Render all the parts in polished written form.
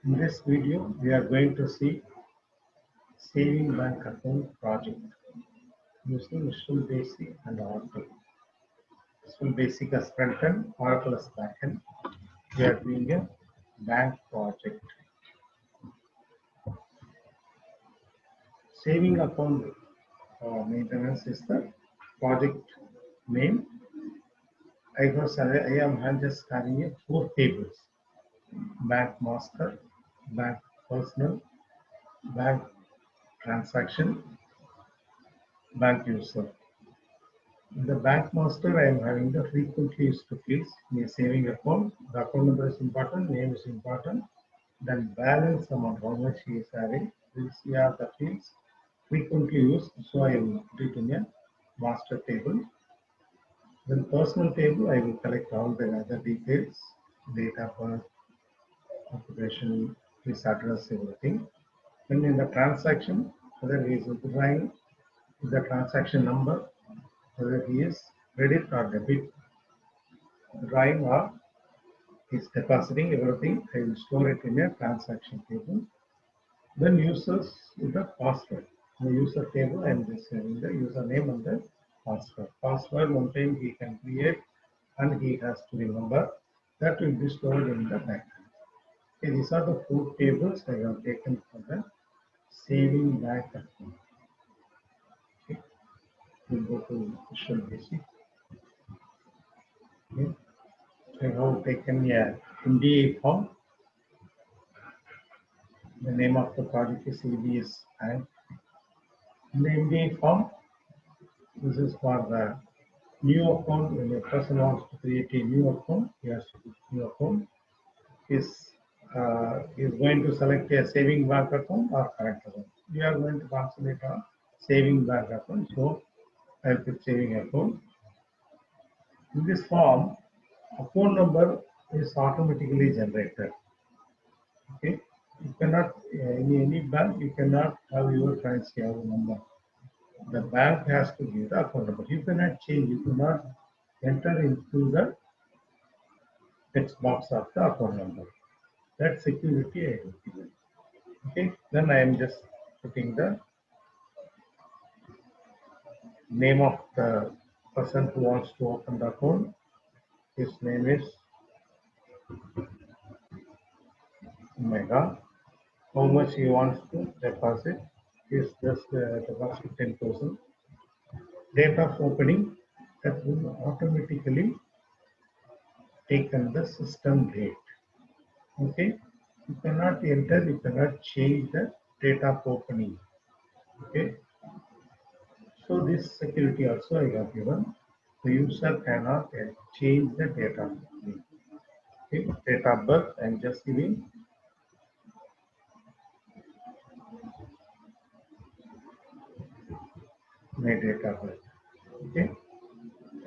In this video, we are going to see saving bank account project using Visual Basic and Oracle. Visual Basic as front end, Oracle as back end. We are doing a bank project. Saving account maintenance is the project name. I am just having 4 tables: bank master, bank personal, bank transaction, bank user. In the bank master, I am having the frequently used fields in a saving account. The account number is important, name is important, then balance amount, how much he is having. These are the fields frequently used, so I will put it in a master table. Then personal table, I will collect all the other details, date of birth, occupation, his address, everything. Then in the transaction, whether he is withdrawing the transaction number, whether he is credit or debit, drawing or is depositing, everything I will store it in a transaction table. Then users with the password. In the user table, I am just having the username and the password. Password one time he can create and he has to remember. That will be stored in the backend. Okay, these are the 4 tables I have taken for the saving bank account. Okay, we'll go to Visual Basic. Okay. I have taken a NDA form. The name of the project is EBS Bank. In the NDA form, this is for the new account. When a person wants to create a new account, he has to put new account. Is going to select a saving bank account or current account. We are going to concentrate on saving bank account. So I'll put saving account. In this form, account number is automatically generated. Okay, you cannot in any bank you cannot have your currency number. The bank has to give the account number. You cannot change. You cannot enter into the text box of the account number. That security I have given. Okay, then I am just putting the name of the person who wants to open the account. His name is Mega. How much he wants to deposit is just deposit 10,000. Date of opening, that will automatically taken the system date. Okay, you cannot enter, you cannot change the date of opening. Okay, so this security also I have given. The user cannot change the date of opening. Okay, date of birth I am just giving. My date of birth. Okay,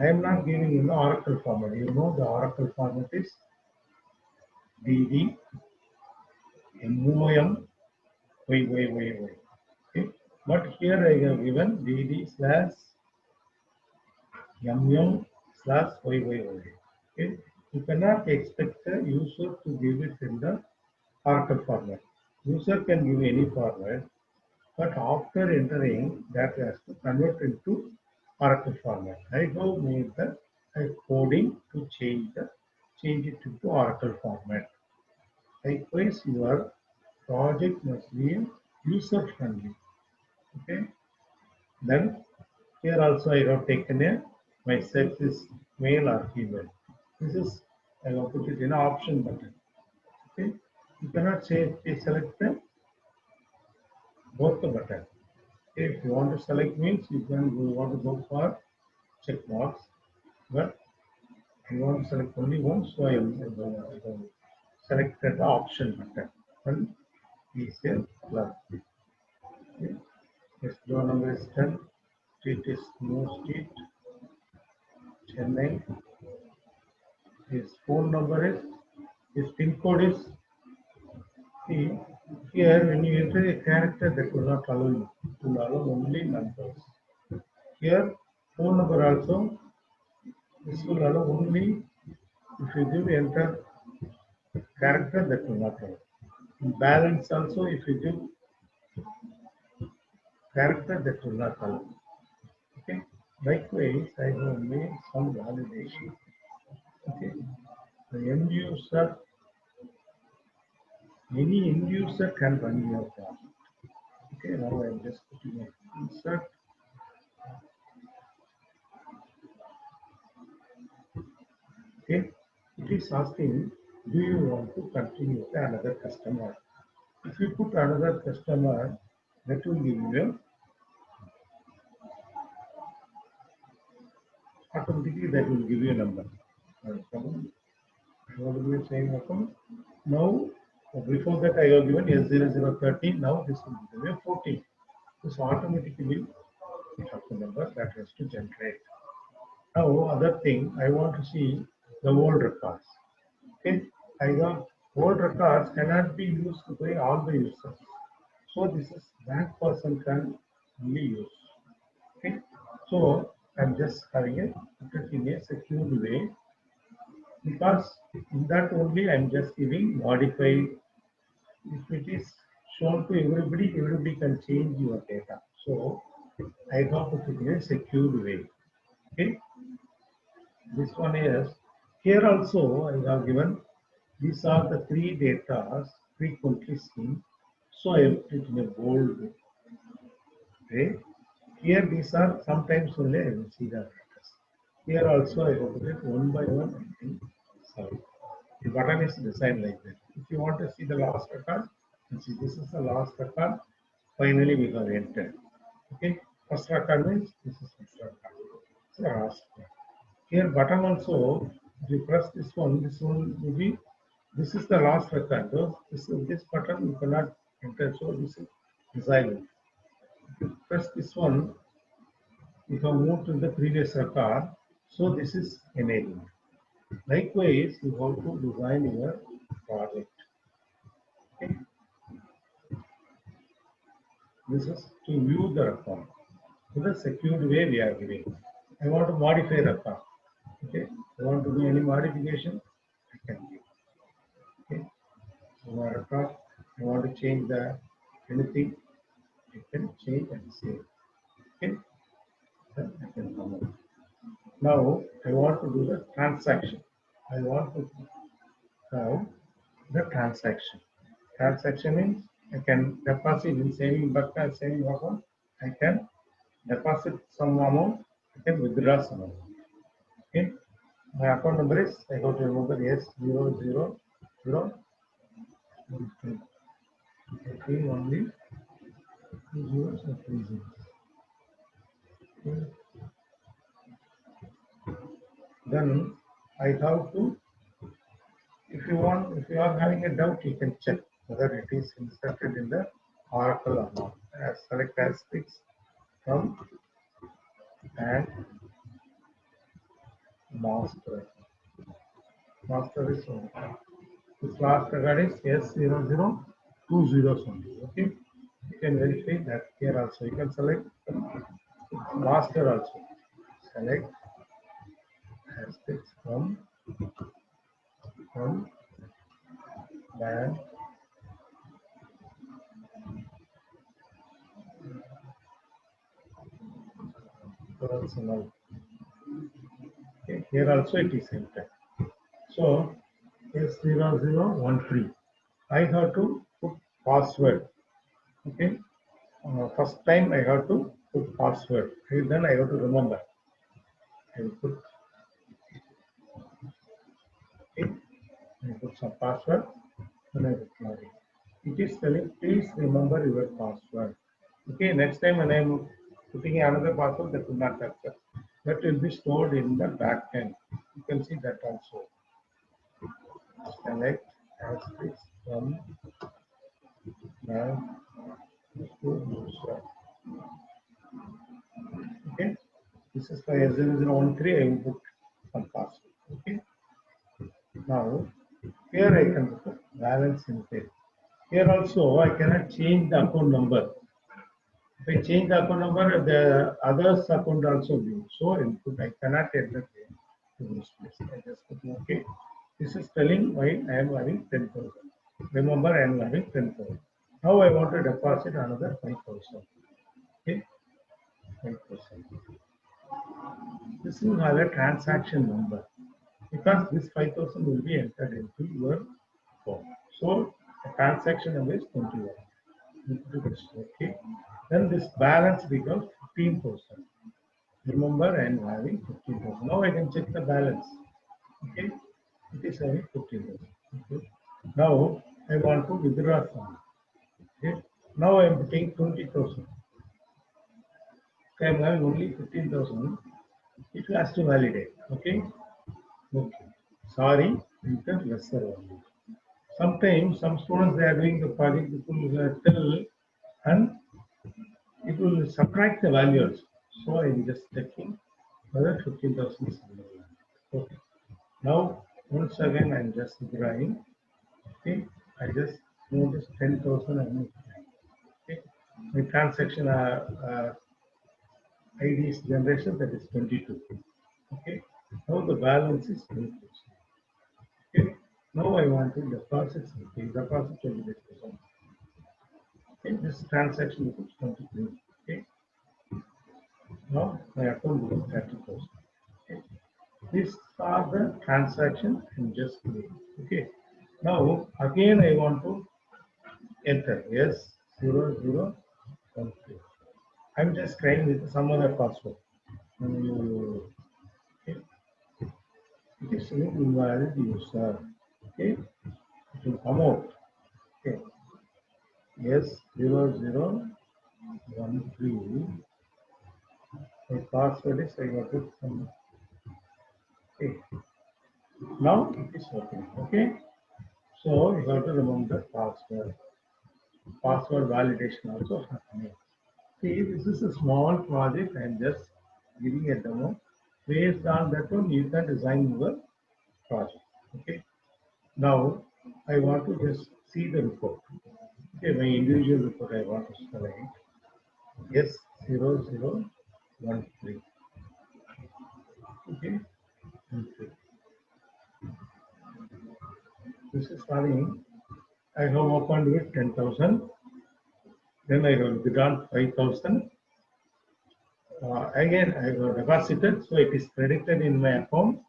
I am not giving in the Oracle format. You know the Oracle format is DD MOM YYYY. Okay, but here I have given DD/MM/YYY. Okay, you cannot expect the user to give it in the Oracle format. User can give any format, but after entering that has to convert into Oracle format. I have made the coding to change it into Oracle format. Likewise, your project must be user friendly. Okay. Then here also I have taken my sex is male or female. This is I have put it in an option button. Okay. You cannot say select both the button. If you want to select means you want to go for check box, but you want to select only one, so I will select the option button and we say plus. Okay. Yes, door number is 10, street is New Street, Chennai. His phone number is, his pin code is, see, here when you enter a character that will not allow you, it will allow only numbers. Here, phone number also, this will allow only if you give enter character that will not allow. balance also, if you give character, that will not help. Okay. Likewise, I have made some validation. Okay. The end user, any end user can run your project. Okay. Now I am just putting an insert. Okay. It is asking, do you want to continue with another customer? If you put another customer, that will give you automatically, that will give you a number. What will be saying account? Now, before that I have given S0013. Now this will be given 14. This automatically of the number that has to generate. Now, other thing, I want to see the old records. Okay, I got old records cannot be used by all the users. So this is that person can only use. Okay, so I'm just having it in a secured way, because in that only I'm just giving modify. If it is shown to everybody, everybody can change your data. So I have to put it in a secured way. Okay, this one is here also I have given these are the three data frequently seen. So I will put it in a bold way. Here these are sometimes only I will see the letters. Here also I will put it one by one. I think sorry. The button is designed like that. If you want to see the last record, you see this is the last record. Finally we have entered. Okay, first record means this is first record. So last record. Here button also, if you press this one will be, this is the last record. So this button you cannot enter, so this is disabled. If you press this one, you can move to the previous record, so this is enabled. Likewise, you have to design your project. Okay. This is to view the record. In the secured way we are giving. I want to modify record. Okay. I want to do any modification, I can give. Okay. So my record, I want to change the anything, I can change and save. Okay. Then I can come out. Now I want to do the transaction. I want to have the transaction. Transaction means I can deposit in saving bucket, saving account. I can deposit some amount. I can withdraw some amount. Okay. My account number is, I have to remember, S0001. I feel only 2 zeros or 3 zeros. Okay. Then I have to, if you are having a doubt, you can check whether it is inserted in the Oracle or not. Select asterisks from and master. Master is on. This last record is S00 zeros only. Okay. You can verify that here also. You can select master also. Select asterisks from band personal. Okay. Here also it is entered. So S0013. I have to put password. Okay. First time I have to put password. Then I have to remember. I will put, okay. I put some password. Then I will log in. It is telling, please remember your password. Okay. Next time when I am putting another password, that will not capture. That will be stored in the backend. You can see that also. Select as this from now to user. Okay, this is for S0013. I will put some password. Okay, now here I can put balance in there. Here also I cannot change the account number. If I change the account number, the others account also view. So input I cannot enter to this place. I just put OK. This is telling why I am having 10,000. Remember, I am having 10,000. Now I want to deposit another 5,000. Okay, 5,000. This will have a transaction number because this 5,000 will be entered into your form. So the transaction number is 21. Okay. Then this balance becomes 15,000. Remember, I am having 15,000. Now I can check the balance. Okay. It is having 15,000. Okay. Now I want to withdraw some. Okay. Now I am paying 20,000. Okay, I am having only 15,000. It has to validate. Okay. Okay. Sorry, enter lesser value. Sometimes some students they are doing the project, it will tell and it will subtract the values. So I am just checking whether 15,000 is available. Okay. Now once again I am just withdrawing. Okay. I just notice 10,000 and okay. My transaction ID is generation, that is 22. Okay. Now the balance is 20,000. Okay. Now I want to deposit something. Deposit 28,000. Okay. This transaction becomes 23. Okay. Now my account becomes 30,000. Okay. These are the transaction and just create. Okay. Now again I want to enter yes 0013. I'm just trying with some other password. Okay. It is an invalid user. Okay. It will come out. Okay. Yes 0013. My password is I got it from. Okay. Now it is working. Okay. So you have to remember the password. Password validation also happening. See, this is a small project. I am just giving a demo. Based on that one, you can design your project. Okay. Now, I want to just see the report. Okay, my individual report I want to select. Yes, 0013. Okay. 13. This is starting. I have opened with 10,000. Then I have withdrawn 5,000. Again, I have deposited, so it is credited in my account.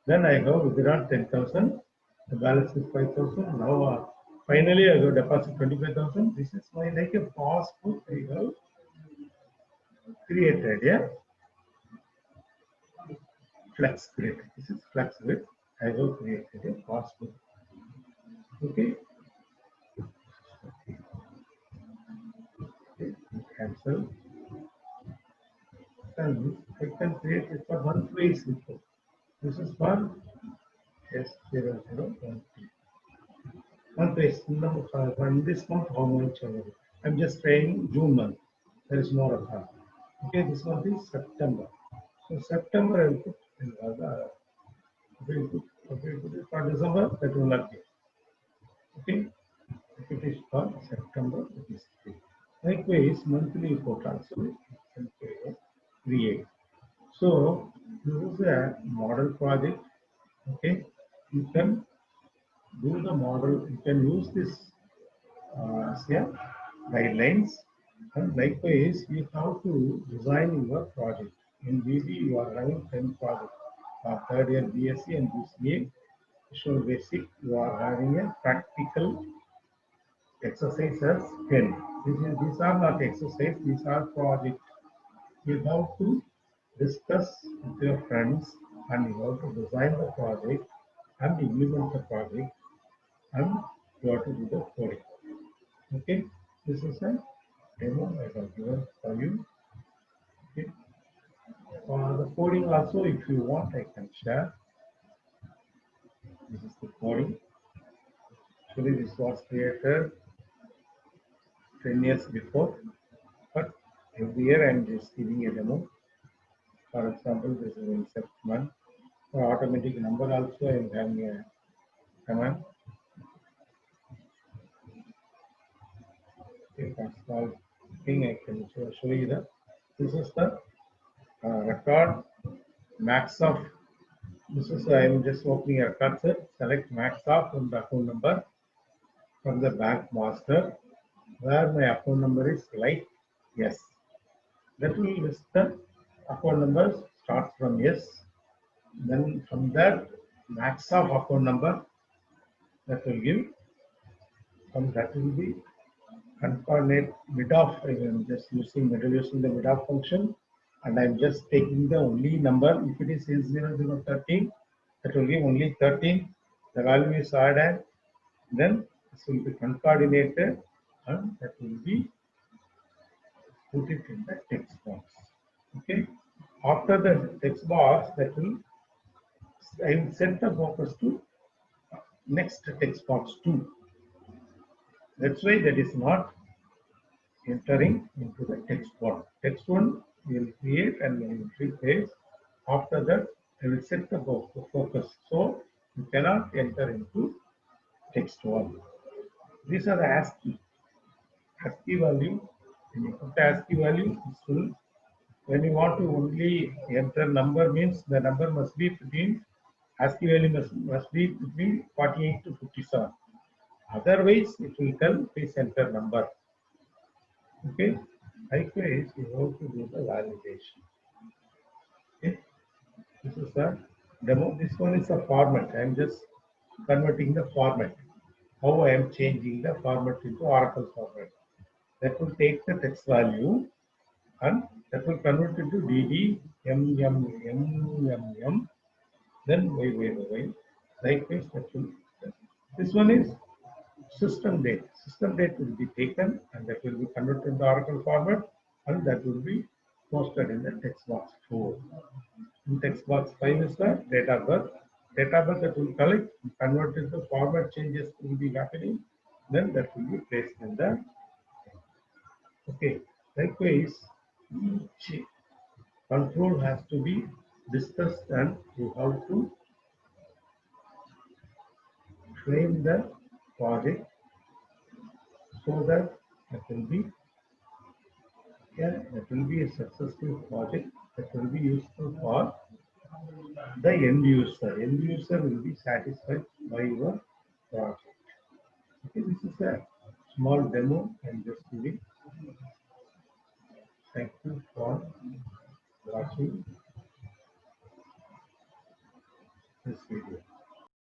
Then I have withdrawn 10,000. The balance is 5,000. Now, finally, I have deposited 25,000. This is my like a passbook I have created. Yeah, flex created. This is flex with I have created a passbook. Okay. Okay. Cancel. And I can create it for one place report. This is for S0013. One place. No, in this month, how much? I'm just saying June month. There is no record. Okay, this month is September. So September I will put in for December, that will not be. Okay, if it is for September, it is 3. Likewise, monthly report also we can create. So this is a model project. Okay, you can do the model. You can use this guidelines, and likewise you have to design your project. In BB, you are having 10 projects. Third year BSc and BCA, Visual Basic, you are having a practical exercises 10. These are not exercise, these are projects. You have to discuss with your friends and you have to design the project and implement the project and you have to do the coding. Okay, this is a demo I have given for you. Okay. The coding also, if you want, I can share. This is the coding. Actually, this was created 10 years before, but every year I'm just giving a demo. For example, this is insert month. For automatic number also, I'm having a command. Okay, for small thing, I can show you that. This is the record max of. This is I'm just opening a record set. Select max of from the account number. from the bank master where my account number is like yes. That will list the account numbers starts from yes. Then from that max of account number that will give from that will be concatenate mid of I am just using the mid of function and I'm just taking the only number if it is 0013 that will give only 13 the value is added then this will be concatenated and that will be put it in the text box. Okay. After the text box that will I will set the focus to next text box 2. That's why that is not entering into the text one. Text one we will create and we will replace. After that, I will set the focus. So you cannot enter into text one. These are the ASCII value. When you put the ASCII value, this will, when you want to only enter number means the number must be between ASCII value must be between 48 to 57. Otherwise, it will tell please enter number. Okay. Likewise, you have to do the validation. Okay. This is a demo. This one is a format. I am just converting the format. How I am changing the format into Oracle format. That will take the text value and that will convert it to DD, then Y. Likewise, that will. This one is system date. System date will be taken and that will be converted into Oracle format and that will be posted in the text box 4. In text box 5 is the date of birth. Date of birth that will collect, converted to format changes will be happening, then that will be placed in the. Okay. Likewise, each control has to be discussed and you have to frame the project so that it will be that will be a successful project that will be useful for the end user. End user will be satisfied by your project. Okay, this is a small demo and just giving. Thank you for watching this video.